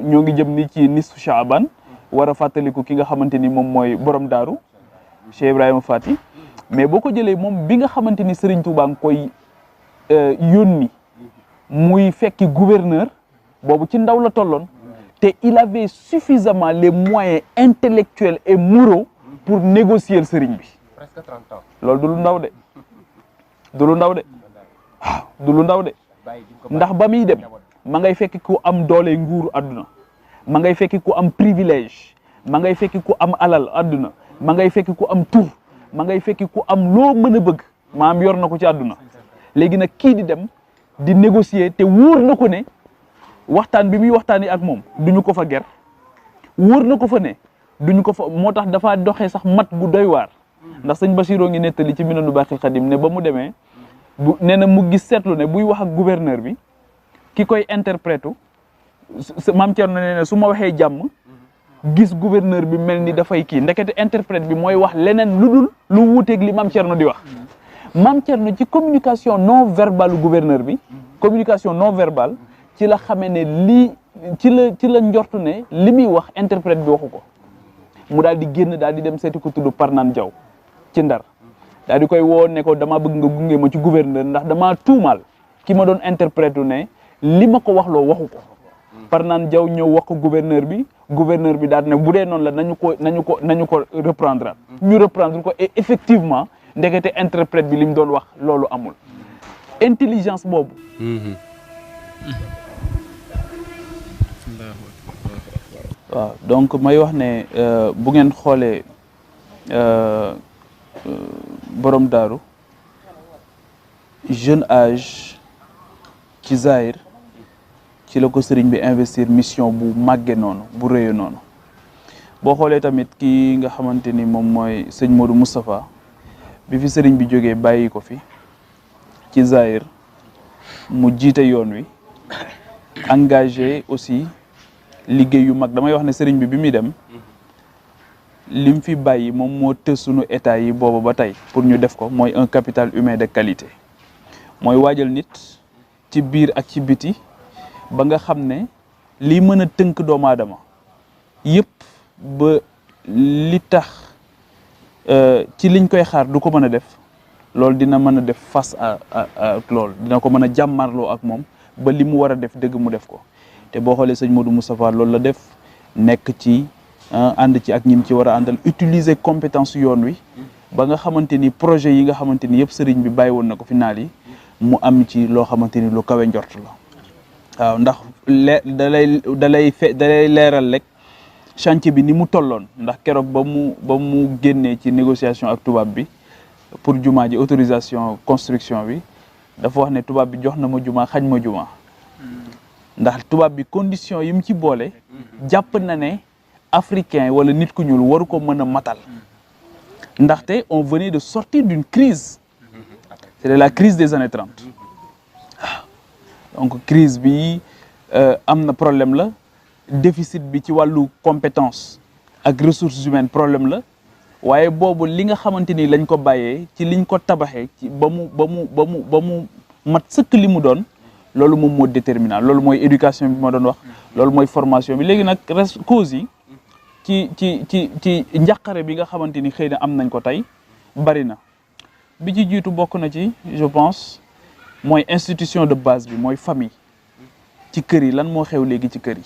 ñoo ngi jëm ni ci nisfu Shaaban war a fàttaliku ki nga xamante ni moom mooy borom daaru Cheikh Ibrahima Fati mais boo ko jëlee moom bi nga xamante ni Serigne Touba nga koy yónni muy fekki gouverneur boobu ci ndaw la tolloon te il avait suffisamment les moyens intellectuels et moraux pour négocier Serigne bi. Presque 30 ans. loolu du lu ndaw de du lu ndaw de waaw du lu ndaw de ndax ba muy dem ma ngay fekki ku am doole nguuru àdduna ma ngay fekki ku am privilège ma ngay fekki ku am alal àdduna ma ngay fekki ku am tur ma ngay fekki ku am loo mën a bëgg maam yor na ko ci àdduna léegi nag kii di dem di négocier te wóor na ko ne waxtaan bi muy waxtaanee ak moom duñu ko fa ger wóor na ko fa ne duñu ko fa moo tax dafa doxee sax mat gu doy waar ndax sëñ Bachiroo ngi nettali ci Minanu Baaxil Xadim ne ba mu demee bu nee na mu gis seetlu ne buy wax ak gouverneur bi ki koy interpréter maam Thierno nee na su ma waxee jàmm gis gouverneur bi mel ni dafay kii ndekete interprète bi mooy wax leneen lu dul lu wuuteeg li maam Thierno di wax maam Thierno ci communication non verbale gouverneur bi communication non verbale ci la xamee ne lii ci la njortu ne li muy wax interprète bi waxu ko mu daal di génn daal di dem seeti ko tudd Parnaan Jaw ci Ndar daal di koy woo ne ko damaa bëgg nga gunge ma ci gouverneur ndax damaa tuumaal ki ma doon interprète ne li ma ko waxloo waxu ko Parnaan Jaw ñëw wax ko gouverneur bi daal ne bu dee noonu la nañu ko reprendre ñu reprendre ko et effectivement ndekete interprète bi li mu doon wax loolu amul intelligence boobu waaw donc may wax ne bu ngeen xoolee borom daaru jeune âge ci Zahir ci la ko sëriñ bi investir mission bu màgge noonu bu rëyee noonu boo xoolee tamit kii nga xamante ni moom mooy sëñ Modou Moustapha bi fi sëriñ bi jógee bàyyi ko fi ci Zahir mu jiite yoon wi engagé aussi liggéey yu mag damay wax ne sëriñ bi muy dem lim fi bàyyi moom moo tës sunu état yi boobu ba tey pour ñu def ko mooy un capital humain de qualité mooy waajal nit ci biir ak ci biti ba nga xam ne lii mën a tënk doomu aadama yëpp ba li tax ci liñ koy xaar du ko mën a def loolu dina mën a def face ak loolu dina ko mën a jàmmarloo ak moom ba li mu war a def dëgg mu def ko te boo xoolee sëñ Modou Moustapha loolu la def nekk ci ànd ci ak ñim ci war a àndal utiliser compétence yoon wi ba nga xamante ni projet yi nga xamante ni yëpp sëriñ bi bàyyi woon na ko fi naal yi mu am ci loo xamante ni lu kawe njort la waaw ndax da lay leeral rek chantier bi ni mu tolloon ndax keroog ba mu génnee ci négociation ak tubaab bi pour jumaa ji autorisation construction bi dafa wax ne tubaab bi jox na ma jumaa xañ ma jumaa ndax tubaab bi condition yi mu ci boole jàpp na ne africain wala nit ku ñuul waru ko mën a matal ndaxte on venait de sortir d'une crise c'est la crise des années 30 donc crise bi am na problème la déficit bi ci wàllu compétence ak ressources humaines problème la waaye boobu li nga xamante ni lañ ko bàyyee ci liñ ko tabaxee ci ba mu mat sëkk li mu doon loolu moom moo déterminant loolu mooy éducation bi ma doon wax loolu mooy formation bi léegi nag cause yi ci njàqare bi nga xamante ni xëy na am nañ ko tey bari na bi ci jiitu bokk na ci je pense mooy institution de base bi mooy famille ci kër yi lan moo xew léegi ci kër yi